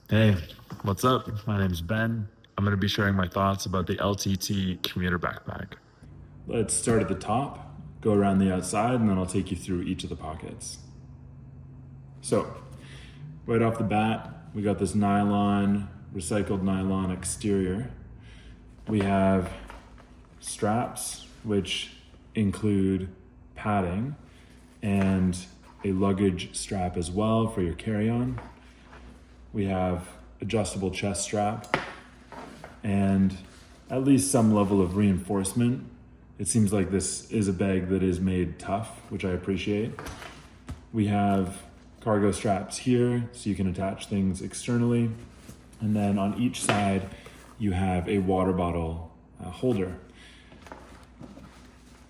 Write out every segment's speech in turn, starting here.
Hey, what's up? My name's Ben. I'm going to be sharing my thoughts about the LTT Commuter Backpack. Let's start at the top, go around the outside, and then I'll take you through each of the pockets. So, right off the bat, we got this recycled nylon exterior. We have straps, which include padding and a luggage strap as well for your carry-on. We have adjustable chest strap and at least some level of reinforcement. It seems like this is a bag that is made tough, which I appreciate. We have cargo straps here so you can attach things externally. And then on each side, you have a water bottle holder.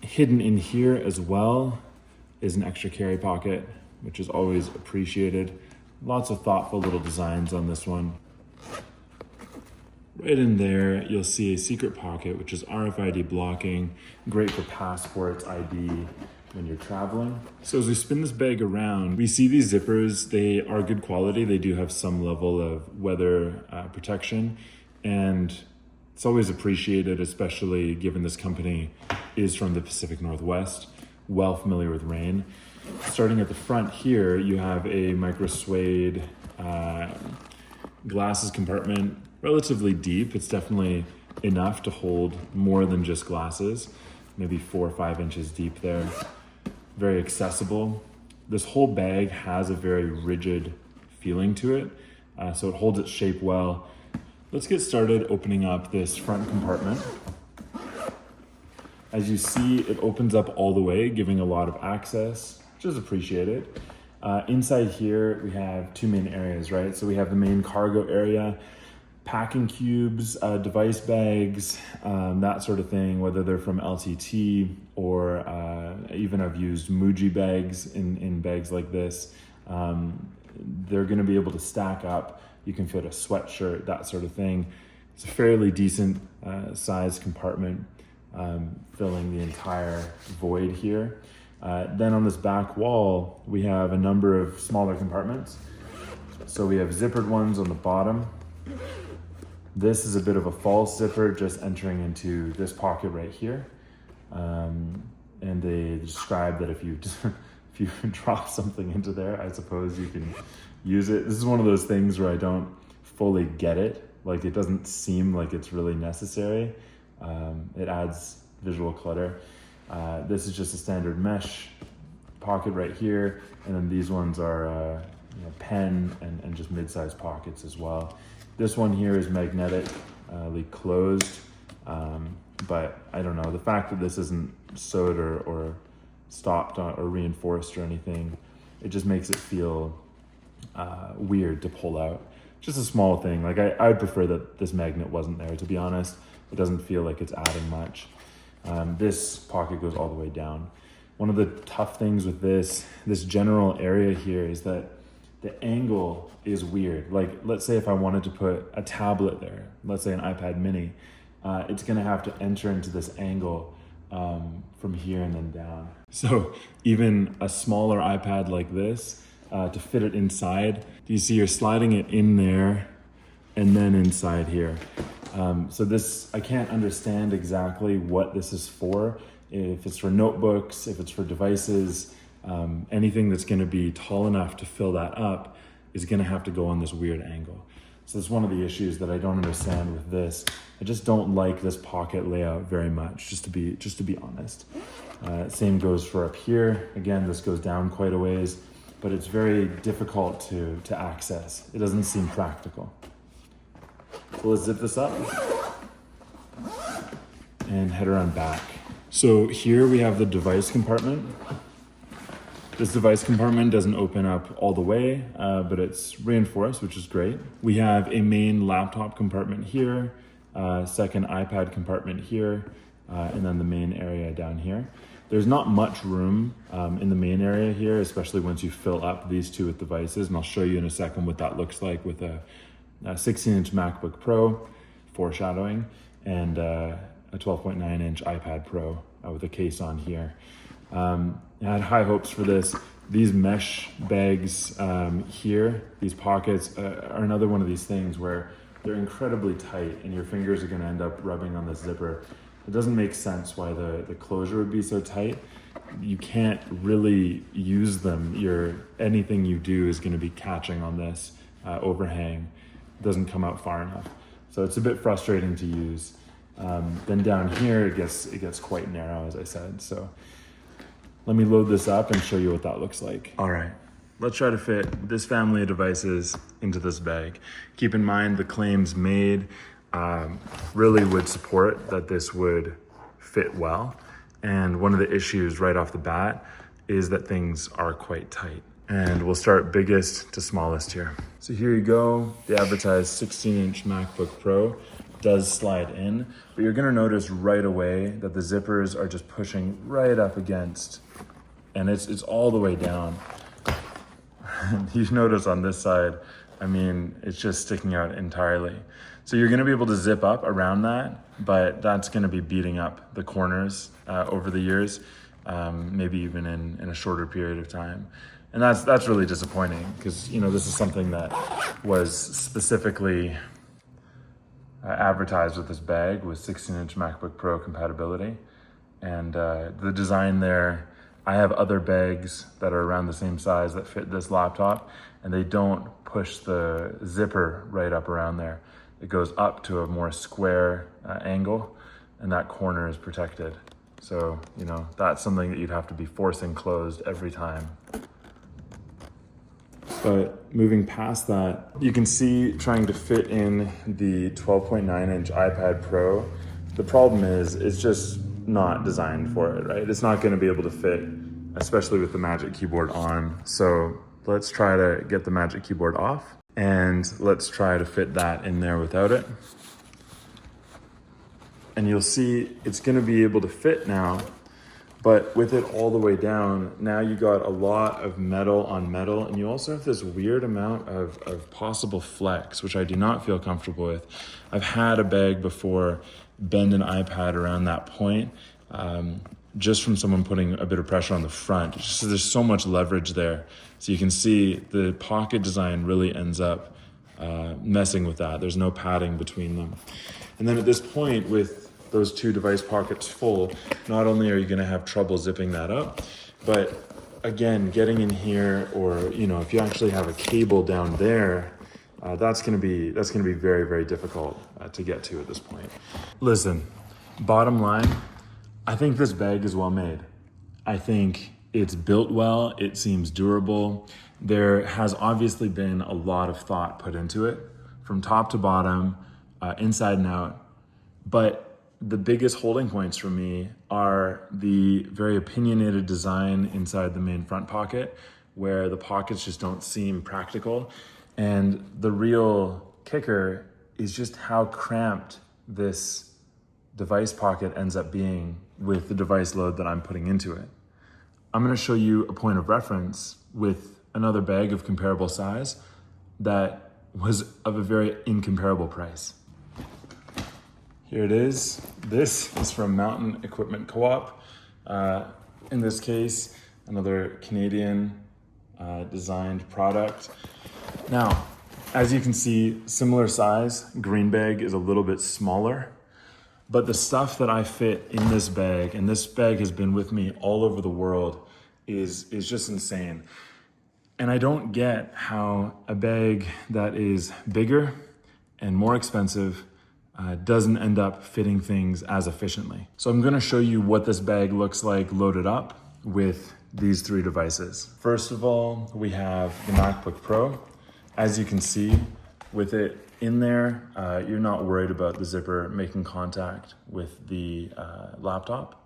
Hidden in here as well is an extra carry pocket, which is always appreciated. Lots of thoughtful little designs on this one. Right in there, you'll see a secret pocket, which is RFID blocking, great for passports, ID, when you're traveling. So as we spin this bag around, we see these zippers. They are good quality. They do have some level of weather protection, and it's always appreciated, especially given this company is from the Pacific Northwest, well familiar with rain. Starting at the front here, you have a micro suede glasses compartment, relatively deep. It's definitely enough to hold more than just glasses, maybe 4 or 5 inches deep there. Very accessible. This whole bag has a very rigid feeling to it, so it holds its shape well. Let's get started opening up this front compartment. As you see, it opens up all the way, giving a lot of access, which is appreciated. Inside here, we have 2 main areas, right? So we have the main cargo area, packing cubes, device bags, that sort of thing, whether they're from LTT or even I've used Muji bags in bags like this. They're gonna be able to stack up. You can fit a sweatshirt, that sort of thing. It's a fairly decent size compartment, filling the entire void here. Then on this back wall, we have a number of smaller compartments. So we have zippered ones on the bottom. This is a bit of a false zipper, just entering into this pocket right here. And they describe that if you drop something into there, I suppose you can use it. This is one of those things where I don't fully get it. Like, it doesn't seem like it's really necessary. It adds visual clutter. This is just a standard mesh pocket right here. And then these ones are pen and just mid-sized pockets as well. This one here is magnetically closed, but I don't know. The fact that this isn't sewed or stopped or reinforced or anything, it just makes it feel weird to pull out. Just a small thing. Like, I would prefer that this magnet wasn't there, to be honest. It doesn't feel like it's adding much. This pocket goes all the way down. One of the tough things with this general area here is that the angle is weird. Like, let's say if I wanted to put a tablet there, let's say an iPad mini, it's gonna have to enter into this angle from here and then down. So even a smaller iPad like this, to fit it inside, you see you're sliding it in there and then inside here. So this, I can't understand exactly what this is for. If it's for notebooks, if it's for devices, anything that's gonna be tall enough to fill that up is gonna have to go on this weird angle. So that's one of the issues that I don't understand with this. I just don't like this pocket layout very much, just to be honest. Same goes for up here. Again, this goes down quite a ways, but it's very difficult to access. It doesn't seem practical. So let's zip this up and head around back. So here we have the device compartment. This device compartment doesn't open up all the way, but it's reinforced, which is great. We have a main laptop compartment here, second iPad compartment here, and then the main area down here. There's not much room in the main area here, especially once you fill up these two with devices, and I'll show you in a second what that looks like with a 16-inch MacBook Pro, foreshadowing, and a 12.9-inch iPad Pro with a case on here. I had high hopes for this. These mesh bags here, these pockets, are another one of these things where they're incredibly tight and your fingers are gonna end up rubbing on the zipper. It doesn't make sense why the closure would be so tight. You can't really use them. Anything you do is gonna be catching on this overhang. It doesn't come out far enough. So it's a bit frustrating to use. Then down here, it gets quite narrow, as I said. So let me load this up and show you what that looks like. All right, let's try to fit this family of devices into this bag. Keep in mind the claims made really would support that this would fit well. And one of the issues right off the bat is that things are quite tight. And we'll start biggest to smallest here. So here you go, the advertised 16-inch MacBook Pro does slide in, but you're gonna notice right away that the zippers are just pushing right up against, and it's all the way down. You notice on this side, I mean, it's just sticking out entirely. So you're gonna be able to zip up around that, but that's gonna be beating up the corners over the years, maybe even in a shorter period of time. And that's really disappointing because, you know, this is something that was specifically advertised with this bag with 16-inch MacBook Pro compatibility. And the design there, I have other bags that are around the same size that fit this laptop, and they don't push the zipper right up around there. It goes up to a more square angle, and that corner is protected. So, you know, that's something that you'd have to be forcing closed every time. But moving past that, you can see trying to fit in the 12.9-inch iPad Pro, the problem is it's just not designed for it, right? It's not gonna be able to fit, especially with the Magic Keyboard on. So let's try to get the Magic Keyboard off and let's try to fit that in there without it. And you'll see it's gonna be able to fit now, but with it all the way down, now you got a lot of metal on metal, and you also have this weird amount of possible flex, which I do not feel comfortable with. I've had a bag before bend an iPad around that point, just from someone putting a bit of pressure on the front. There's so much leverage there. So you can see the pocket design really ends up messing with that. There's no padding between them. And then at this point, with those two device pockets full, not only are you going to have trouble zipping that up, but again, getting in here, or, you know, if you actually have a cable down there, that's going to be very, very difficult to get to at this point. Listen, bottom line, I think this bag is well made. I think it's built well. It seems durable. There has obviously been a lot of thought put into it from top to bottom, inside and out. But the biggest holding points for me are the very opinionated design inside the main front pocket, where the pockets just don't seem practical. And the real kicker is just how cramped this device pocket ends up being with the device load that I'm putting into it. I'm gonna show you a point of reference with another bag of comparable size that was of a very incomparable price. Here it is. This is from Mountain Equipment Co-op. In this case, another Canadian designed product. Now, as you can see, similar size, green bag is a little bit smaller, but the stuff that I fit in this bag, and this bag has been with me all over the world, is just insane. And I don't get how a bag that is bigger and more expensive doesn't end up fitting things as efficiently. So I'm gonna show you what this bag looks like loaded up with these three devices. First of all, we have the MacBook Pro. As you can see, with it in there, you're not worried about the zipper making contact with the laptop.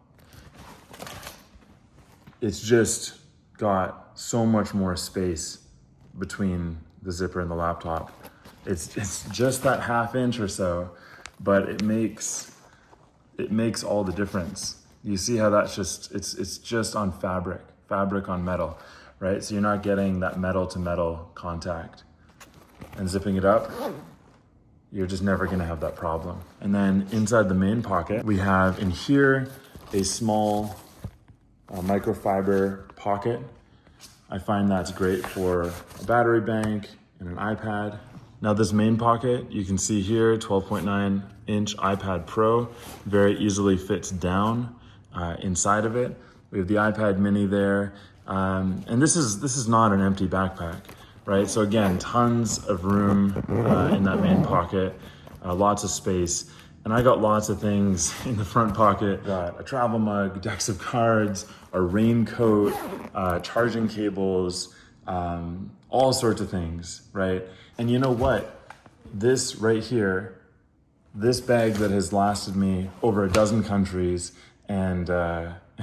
It's just got so much more space between the zipper and the laptop. It's just that ½ inch or so, but it makes all the difference. You see how that's just, it's just on fabric on metal, right? So you're not getting that metal to metal contact. And zipping it up, you're just never gonna have that problem. And then inside the main pocket, we have in here a small microfiber pocket. I find that's great for a battery bank and an iPad. Now this main pocket, you can see here, 12.9-inch iPad Pro, very easily fits down inside of it. We have the iPad mini there. And this is not an empty backpack, right? So again, tons of room in that main pocket, lots of space. And I got lots of things in the front pocket. Got a travel mug, decks of cards, a raincoat, charging cables, all sorts of things, right? And you know what? This right here, this bag that has lasted me over a dozen countries and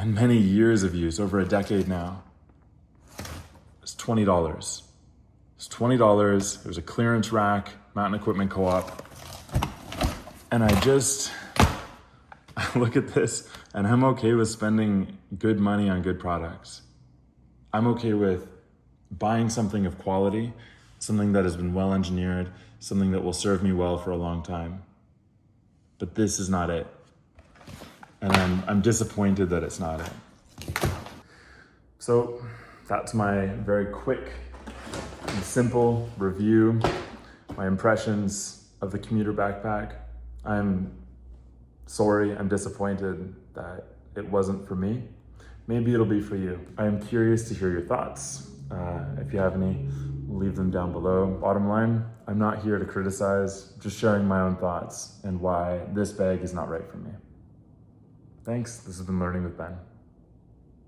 many years of use, over a decade now, it's $20. It's $20. There's a clearance rack, Mountain Equipment Co-op. And I look at this and I'm okay with spending good money on good products. I'm okay with buying something of quality, something that has been well engineered, something that will serve me well for a long time. But this is not it. And I'm disappointed that it's not it. So that's my very quick and simple review, my impressions of the Commuter Backpack. I'm sorry, I'm disappointed that it wasn't for me. Maybe it'll be for you. I am curious to hear your thoughts. If you have any, leave them down below. Bottom line, I'm not here to criticize, just sharing my own thoughts and why this bag is not right for me. Thanks, this has been Learning with Ben.